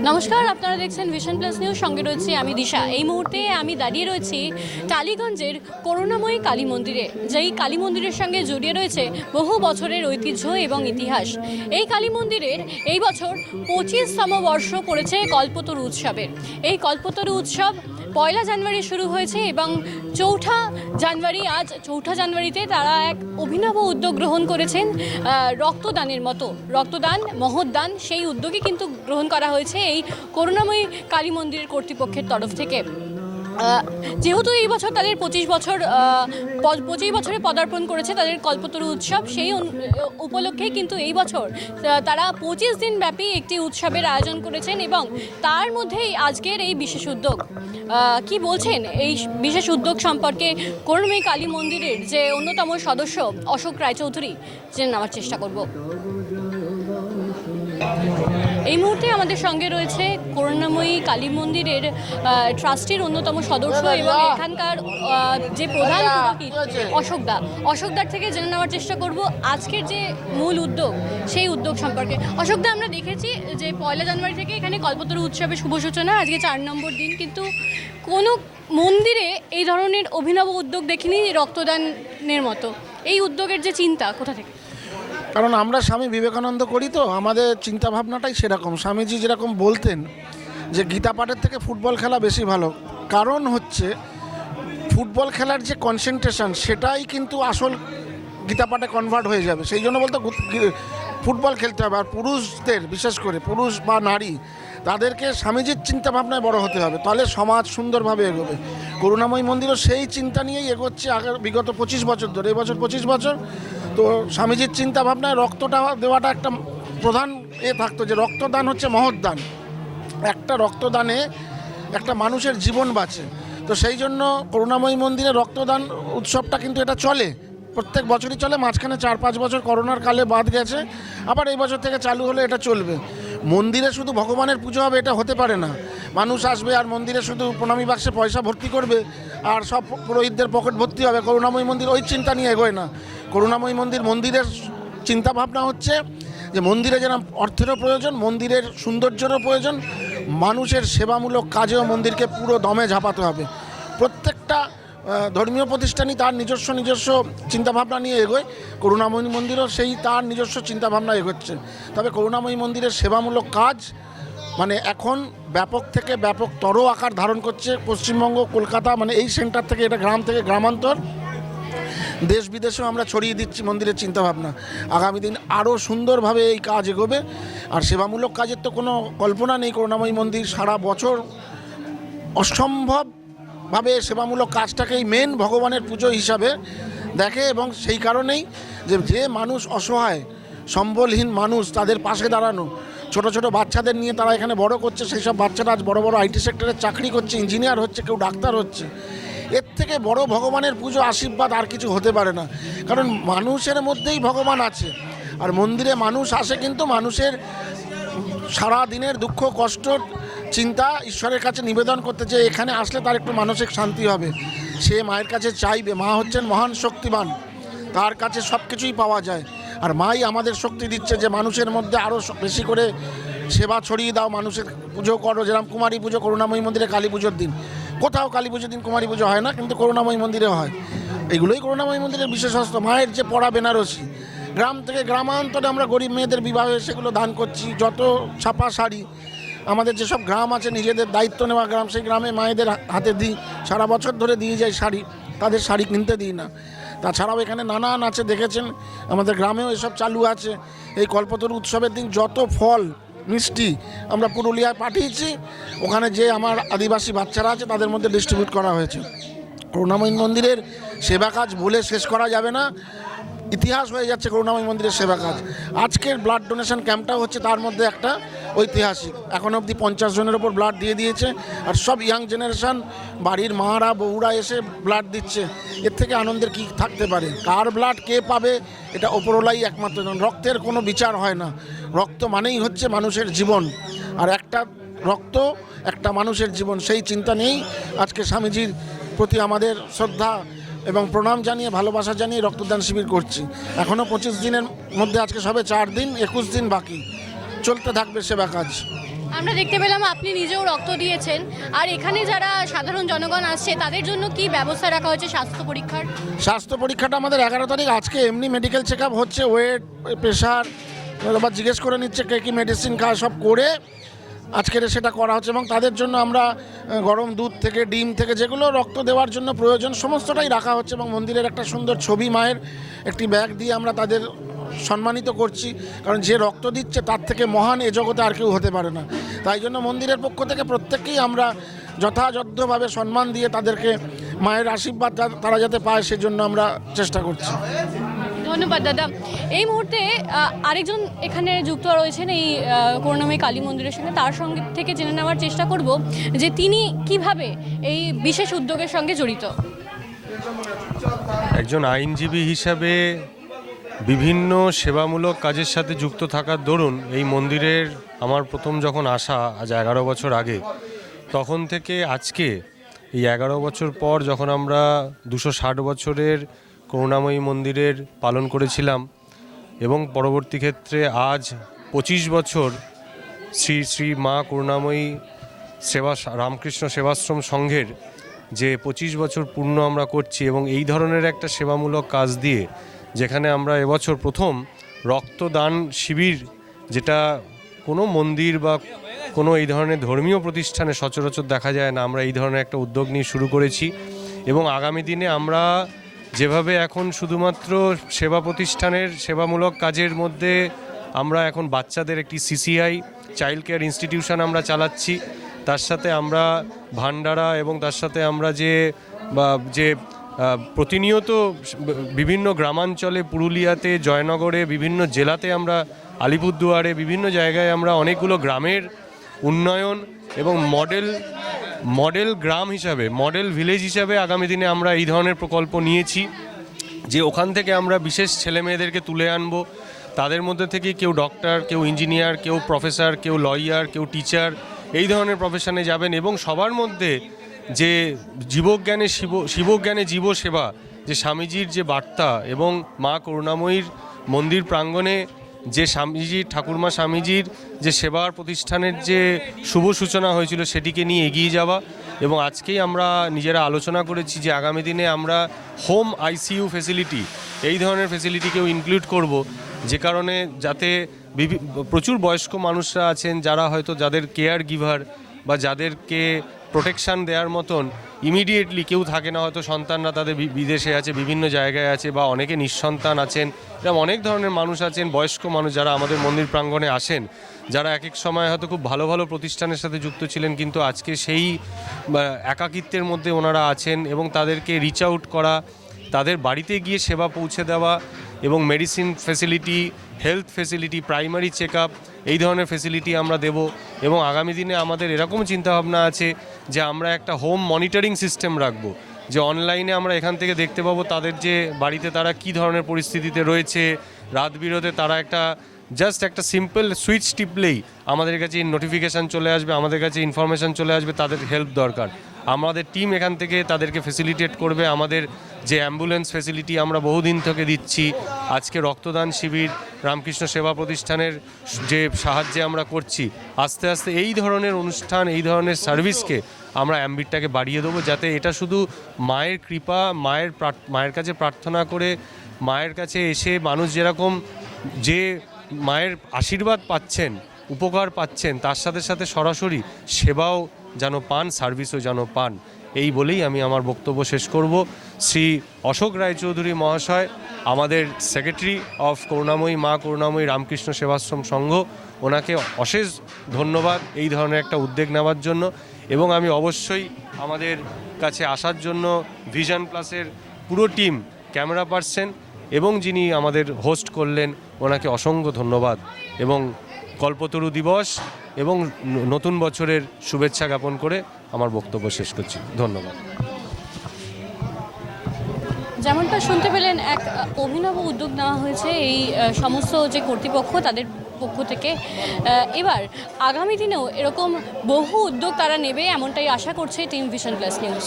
নমস্কার, আপনারা দেখছেন ভিশন প্লাস নিউজ। সঙ্গে রয়েছি আমি দিশা। এই মুহূর্তে আমি দাঁড়িয়ে রয়েছি টালিগঞ্জের করুণাময়ী কালী মন্দিরে, যেই কালী মন্দিরের সঙ্গে জড়িয়ে রয়েছে বহু বছরের ঐতিহ্য এবং ইতিহাস। এই কালী মন্দিরের এই বছর 25তম বর্ষ পড়েছে কল্পতরু উৎসবের। এই কল্পতরু উৎসব 1 জানুয়ারি শুরু হয়েছে এবং 4 জানুয়ারি, আজ 4 জানুয়ারিতে তারা এক অভিনব উদ্যোগ গ্রহণ করেছেন, রক্তদানের মতো রক্তদান, মহৎদান। সেই উদ্যোগে কিন্তু গ্রহণ করা হয়েছে এই করুণাময়ী কালী মন্দিরের কর্তৃপক্ষের তরফ থেকে। যেহেতু এই বছর তাদের 25 বছরে পদার্পণ করেছে তাদের কল্পতরু উৎসব, সেই উপলক্ষেই কিন্তু এই বছর তারা 25 দিন ব্যাপী একটি উৎসবের আয়োজন করেছেন এবং তার মধ্যেই আজকের এই বিশেষ উদ্যোগ। কি বলছেন এই বিশেষ উদ্যোগ সম্পর্কে করুণাময়ী কালী মন্দিরের যে অন্যতম সদস্য অশোক রায়চৌধুরী, জেনে নেওয়ার চেষ্টা করব। এই মুহূর্তে আমাদের সঙ্গে রয়েছে করুণাময়ী কালী মন্দিরের ট্রাস্টির অন্যতম সদস্য এবং এখানকার যে প্রধান পুরোহিত অশোকদার থেকে জেনে নেওয়ার চেষ্টা করব আজকের যে মূল উদ্যোগ, সেই উদ্যোগ সম্পর্কে। অশোকদা, আমরা দেখেছি যে 1 জানুয়ারি থেকে এখানে কল্পতরু উৎসবের শুভ সূচনা, আজকে 4 নম্বর দিন, কিন্তু কোনো মন্দিরে এই ধরনের অভিনব উদ্যোগ দেখিনি রক্তদানের মতো। এই উদ্যোগের যে চিন্তা কোথা থেকে? কারণ আমরা স্বামী বিবেকানন্দ করি, তো আমাদের চিন্তাভাবনাটাই সেরকম। স্বামীজি যেরকম বলতেন যে গীতা পাঠের থেকে ফুটবল খেলা বেশি ভালো, কারণ হচ্ছে ফুটবল খেলার যে কনসেন্ট্রেশন সেটাই কিন্তু আসল গীতা পাঠে কনভার্ট হয়ে যাবে। সেই জন্য বলতো ফুটবল খেলতে হবে। আর পুরুষদের, বিশেষ করে পুরুষ বা নারী, তাদেরকে স্বামীজির চিন্তাভাবনায় বড় হতে হবে, তাহলে সমাজ সুন্দরভাবে এগোবে। করুণাময়ী মন্দিরও সেই চিন্তা নিয়েই এগোচ্ছে বিগত 25 বছর ধরে। এবছর 25 বছর। তো স্বামীজির চিন্তাভাবনায় রক্তটা দেওয়াটা একটা প্রধান থাকতো, যে রক্তদান হচ্ছে মহৎদান। একটা রক্তদানে একটা মানুষের জীবন বাঁচে। তো সেই জন্য করুণাময়ী মন্দিরে রক্তদান উৎসবটা কিন্তু এটা চলে, প্রত্যেক বছরই চলে। মাঝখানে 4-5 বছর করোনার কালে বাদ গেছে, আবার এই বছর থেকে চালু হলে এটা চলবে। মন্দিরে শুধু ভগবানের পুজো হবে এটা হতে পারে না। মানুষ আসবে আর মন্দিরে শুধু প্রণামী বাক্সে পয়সা ভর্তি করবে আর সব পুরোহিতদের পকেট ভর্তি হবে। করুণাময়ী মন্দির ওই চিন্তা নিয়ে এগোয় না। করুণাময়ী মন্দিরের চিন্তাভাবনা হচ্ছে যে মন্দিরে যেরকম অর্থেরও প্রয়োজন, মন্দিরের সৌন্দর্যেরও প্রয়োজন, মানুষের সেবামূলক কাজেও মন্দিরকে পুরো দমে ঝাঁপাতে হবে। প্রত্যেকটা ধর্মীয় প্রতিষ্ঠানই তার নিজস্ব চিন্তাভাবনা নিয়ে এগোয়। করুণাময়ী মন্দিরও সেই তার নিজস্ব চিন্তাভাবনা এগোচ্ছে। তবে করুণাময়ী মন্দিরের সেবামূলক কাজ মানে এখন ব্যাপক থেকে ব্যাপকতর আকার ধারণ করছে। পশ্চিমবঙ্গ, কলকাতা, মানে এই সেন্টার থেকে, এটা গ্রাম থেকে গ্রামান্তর, দেশ বিদেশেও আমরা ছড়িয়ে দিচ্ছি মন্দিরের চিন্তাভাবনা। আগামী দিন আরও সুন্দরভাবে এই কাজ এগোবে। আর সেবামূলক কাজের তো কোনো কল্পনা নেই। করুণাময়ী মন্দির সারা বছর অসম্ভবভাবে সেবামূলক কাজটাকেই মেন ভগবানের পুজো হিসাবে দেখে, এবং সেই কারণেই যে মানুষ অসহায়, সম্বলহীন মানুষ, তাদের পাশে দাঁড়ানো। ছোট ছোট বাচ্চাদের নিয়ে তারা এখানে বড় করছে। সেই সব বাচ্চারা আজ বড় বড় আইটি সেক্টরে চাকরি করছে, ইঞ্জিনিয়ার হচ্ছে, কেউ ডাক্তার হচ্ছে। এর থেকে বড় ভগবানের পুজো, আশীর্বাদ আর কিছু হতে পারে না। কারণ মানুষের মধ্যেই ভগবান আছে। আর মন্দিরে মানুষ আসে কিন্তু মানুষের সারা দিনের দুঃখ, কষ্ট, চিন্তা ঈশ্বরের কাছে নিবেদন করতে, যে এখানে আসলে তার একটু মানসিক শান্তি হবে। সে মায়ের কাছে চাইবে। মা হচ্ছেন মহান শক্তিমান, তার কাছে সব কিছুই পাওয়া যায়। আর মাই আমাদের শক্তি দিচ্ছে যে মানুষের মধ্যে আরও বেশি করে সেবা ছড়িয়ে দাও, মানুষের পুজো করো। যেরকম কুমারী পুজো করুণাময়ী মন্দিরে কালী পুজোর দিন, কোথাও কালী পুজোর দিন কুমারী পুজো হয় না, কিন্তু করুণাময়ী মন্দিরে হয়। এগুলোই করুণাময়ী মন্দিরের বিশেষত্ব। মায়ের যে পরা বেনারসি, গ্রাম থেকে গ্রামান্তরে আমরা গরিব মেয়েদের বিবাহে সেগুলো দান করছি। যত ছাপা শাড়ি, আমাদের যেসব গ্রাম আছে নিজেদের দায়িত্ব নেওয়া গ্রাম, সেই গ্রামে মায়েদের হাতে দিই। সারা বছর ধরে দিয়ে যাই শাড়ি, তাদের শাড়ি কিনতে দিই না। তাছাড়াও এখানে নানান আছে, দেখেছেন আমাদের গ্রামেও এসব চালু আছে। এই কল্পতরু উৎসবের দিন যত ফল মিষ্টি আমরা পুরুলিয়ায় পাঠিয়েছি, ওখানে যে আমার আদিবাসী বাচ্চারা আছে তাদের মধ্যে ডিস্ট্রিবিউট করা হয়েছে। করুণাময়ী মন্দিরের সেবা কাজ বলে শেষ করা যাবে না। ইতিহাস হয়ে যাচ্ছে করুণাময়ী মন্দিরের সেবা কাজ। আজকের ব্লাড ডোনেশন ক্যাম্পটা হচ্ছে তার মধ্যে একটা ঐতিহাসিক। এখন অবধি 50 জনের ওপর ব্লাড দিয়ে দিয়েছে। আর সব ইয়াং জেনারেশান, বাড়ির মারা বউরা এসে ব্লাড দিচ্ছে। এর থেকে আনন্দের কি থাকতে পারে? কার ব্লাড কে পাবে এটা ওপরওয়ালাই একমাত্র জানেন। রক্তের কোনো বিচার হয় না। রক্ত মানেই হচ্ছে মানুষের জীবন, আর একটা রক্ত একটা মানুষের জীবন। সেই চিন্তা নিয়েই আজকে স্বামীজির প্রতি আমাদের শ্রদ্ধা এবং প্রণাম জানিয়ে, ভালোবাসা জানিয়ে রক্তদান শিবির করছি। এখনও 25 দিনের মধ্যে আজকে সবে 4 দিন, 21 দিন বাকি। চলতে থাকবে সেবা কাজ। আমরা দেখতে পেলাম আপনি নিজেও রক্ত দিয়েছেন, আর এখানে যারা সাধারণ জনগণ আসছে তাদের জন্য কি ব্যবস্থা রাখা হয়েছে স্বাস্থ্য পরীক্ষার? স্বাস্থ্য পরীক্ষাটা আমাদের 11 তারিখ, আজকে এমনি মেডিকেল চেক আপ হচ্ছে, ওয়েট, প্রেশার, আবার জিজ্ঞেস করে নিচ্ছে কে কী মেডিসিন খায়, সব করে আজকের সেটা করা হচ্ছে। এবং তাদের জন্য আমরা গরম দুধ থেকে, ডিম থেকে, যেগুলো রক্ত দেওয়ার জন্য প্রয়োজন সমস্তটাই রাখা হচ্ছে। এবং মন্দিরের একটা সুন্দর ছবি, মায়ের একটি ব্যাগ দিয়ে আমরা তাদের সম্মানিত করছি, কারণ যে রক্ত দিচ্ছে তার থেকে মহান এ জগতে আর কেউ হতে পারে না। তাই জন্য মন্দিরের পক্ষ থেকে প্রত্যেককেই আমরা যথাযথভাবে সম্মান দিয়ে তাদেরকে মায়ের আশীর্বাদ তারা যাতে পায় সেজন্য আমরা চেষ্টা করছি। ধন্যবাদ দাদা। এই মুহূর্তে আরেকজন এখানে যুক্ত রয়েছেন এই করুণাময়ী কালী মন্দিরের সঙ্গে, তার সঙ্গে থেকে জেনে নেওয়ার চেষ্টা করব যে তিনি কিভাবে এই বিশেষ উদ্যোগের সঙ্গে জড়িত। একজন আইনজীবী হিসাবে বিভিন্ন সেবামূলক কাজের সাথে যুক্ত থাকার দরুন এই মন্দিরের আমার প্রথম যখন আসা আজ 11 বছর আগে, তখন থেকে আজকে এই 11 বছর পর যখন আমরা 260 বছরের করুণাময়ী মন্দিরের পালন করেছিলাম এবং পরবর্তী ক্ষেত্রে আজ 25 বছর শ্রী শ্রী মা করুণাময়ী রামকৃষ্ণ সেবাশ্রম সংঘের যে 25 বছর পূর্ণ আমরা করছি, এবং এই ধরনের একটা সেবামূলক কাজ দিয়ে যেখানে আমরা এবছর প্রথম রক্তদান শিবির, যেটা কোনো মন্দির বা কোনো এই ধরনের ধর্মীয় প্রতিষ্ঠানে সচরাচর দেখা যায় না, আমরা এই ধরনের একটা উদ্যোগ নিয়ে শুরু করেছি। এবং আগামী দিনে আমরা যেভাবে এখন শুধুমাত্র সেবা প্রতিষ্ঠানের সেবামূলক কাজের মধ্যে আমরা এখন বাচ্চাদের একটি সিসিআই চাইল্ড কেয়ার ইনস্টিটিউশন আমরা চালাচ্ছি, তার সাথে আমরা ভান্ডারা এবং তার সাথে আমরা যে প্রতিনিয়ত বিভিন্ন গ্রামাঞ্চলে, পুরুলিয়াতে, জয়নগরে, বিভিন্ন জেলাতে, আমরা আলিপুরদুয়ারে, বিভিন্ন জায়গায় আমরা অনেকগুলো গ্রামের উন্নয়ন এবং মডেল গ্রাম হিসাবে, মডেল ভিলেজ হিসাবে আগামী দিনে আমরা এই ধরনের প্রকল্প নিয়েছি, যে ওখান থেকে আমরা বিশেষ ছেলেমেয়েদেরকে তুলে আনবো। তাদের মধ্যে থেকে কেউ ডক্টর, কেউ ইঞ্জিনিয়ার, কেউ প্রফেসর, কেউ লয়ার, কেউ টিচার, এই ধরনের প্রফেশনে যাবেন। এবং সবার মধ্যে যে শিবজ্ঞানে জীব সেবা, যে স্বামীজির যে বার্তা, এবং মা করুণাময়ীর মন্দির প্রাঙ্গণে যে স্বামীজির, ঠাকুরমা স্বামীজির যে সেবার প্রতিষ্ঠানের যে শুভ সূচনা হয়েছিল সেটিকে নিয়ে এগিয়ে যাওয়া। এবং আজকেই আমরা নিজেরা আলোচনা করেছি যে আগামী দিনে আমরা হোম আইসিইউ ফেসিলিটি, এই ধরনের ফেসিলিটিকেও ইনক্লুড করব, যে কারণে যাতে প্রচুর বয়স্ক মানুষরা আছেন যারা হয়তো, যাদের কেয়ার গিভার বা যাদেরকে প্রোটেকশান দেওয়ার মতন ইমিডিয়েটলি কেউ থাকে না, হয়তো সন্তানরা তাদের বিদেশে আছে, বিভিন্ন জায়গায় আছে, বা অনেকে নিঃসন্তান আছেন, এরকম অনেক ধরনের মানুষ আছেন, বয়স্ক মানুষ যারা আমাদের মন্দির প্রাঙ্গণে আসেন, যারা এক এক সময় হয়তো খুব ভালো ভালো প্রতিষ্ঠানের সাথে যুক্ত ছিলেন, কিন্তু আজকে সেই একাকিত্বের মধ্যে ওনারা আছেন। এবং তাদেরকে রিচ আউট করা, তাদের বাড়িতে গিয়ে সেবা পৌঁছে দেওয়া, এবং medicine facility, health facility, primary check up, এই ধরনের ফেসিলিটি আমরা দেব। এবং আগামী দিনে আমাদের এরকম চিন্তাভাবনা আছে যে আমরা একটা হোম মনিটরিং সিস্টেম রাখবো, যে অনলাইনে আমরা এখান থেকে দেখতে পাবো তাদের যে বাড়িতে তারা কী ধরনের পরিস্থিতিতে রয়েছে। রাত বিরতে তারা জাস্ট একটা সিম্পল সুইচ টিপলেই আমাদের কাছে নোটিফিকেশান চলে আসবে, আমাদের কাছে ইনফরমেশান চলে আসবে তাদের হেল্প দরকার। আমাদের টিম এখান থেকে তাদেরকে ফেসিলিটেট করবে। আমাদের যে অ্যাম্বুলেন্স ফেসিলিটি আমরা বহুদিন থেকে দিচ্ছি, আজকে রক্তদান শিবির রামকৃষ্ণ সেবা প্রতিষ্ঠানের যে সাহায্যে আমরা করছি, আস্তে আস্তে এই ধরনের অনুষ্ঠান, এই ধরনের সার্ভিসকে আমরা অ্যাম্বিটটাকে বাড়িয়ে দেবো, যাতে এটা শুধু মায়ের কৃপা, মায়ের কাছে প্রার্থনা করে, মায়ের কাছে এসে মানুষ যেরকম যে মায়ের আশীর্বাদ পাচ্ছেন, উপকার পাচ্ছেন, তার সাথে সাথে সরাসরি সেবাও যেন পান, সার্ভিসও যেন পান। এই বলেই আমি আমার বক্তব্য শেষ করব। শ্রী অশোক রায়চৌধুরী মহাশয়, আমাদের সেক্রেটারি অফ করুণাময়ী মা করুণাময়ী রামকৃষ্ণ সেবাশ্রম সংঘ, ওনাকে অশেষ ধন্যবাদ এই ধরনের একটা উদ্যোগ নেওয়ার জন্য। এবং আমি অবশ্যই আমাদের কাছে আসার জন্য ভিশন প্লাসের পুরো টিম, ক্যামেরা পার্সন এবং যিনি আমাদের হোস্ট করলেন, ওনাকে অসংখ্য ধন্যবাদ। এবং কল্পতরু দিবস এবং নতুন বছরের শুভেচ্ছা জ্ঞাপন করে আমার বক্তব্য শেষ করছি। ধন্যবাদ। যেমনটা শুনতে পেলেন, এক অভিনব উদ্যোগ নেওয়া হয়েছে এই সমস্ত যে কর্তৃপক্ষ তাদের পক্ষ থেকে। এবার আগামী দিনেও এরকম বহু উদ্যোগ তারা নেবে, এমনটাই আশা করছে টিম ভিশন প্লাস নিউজ।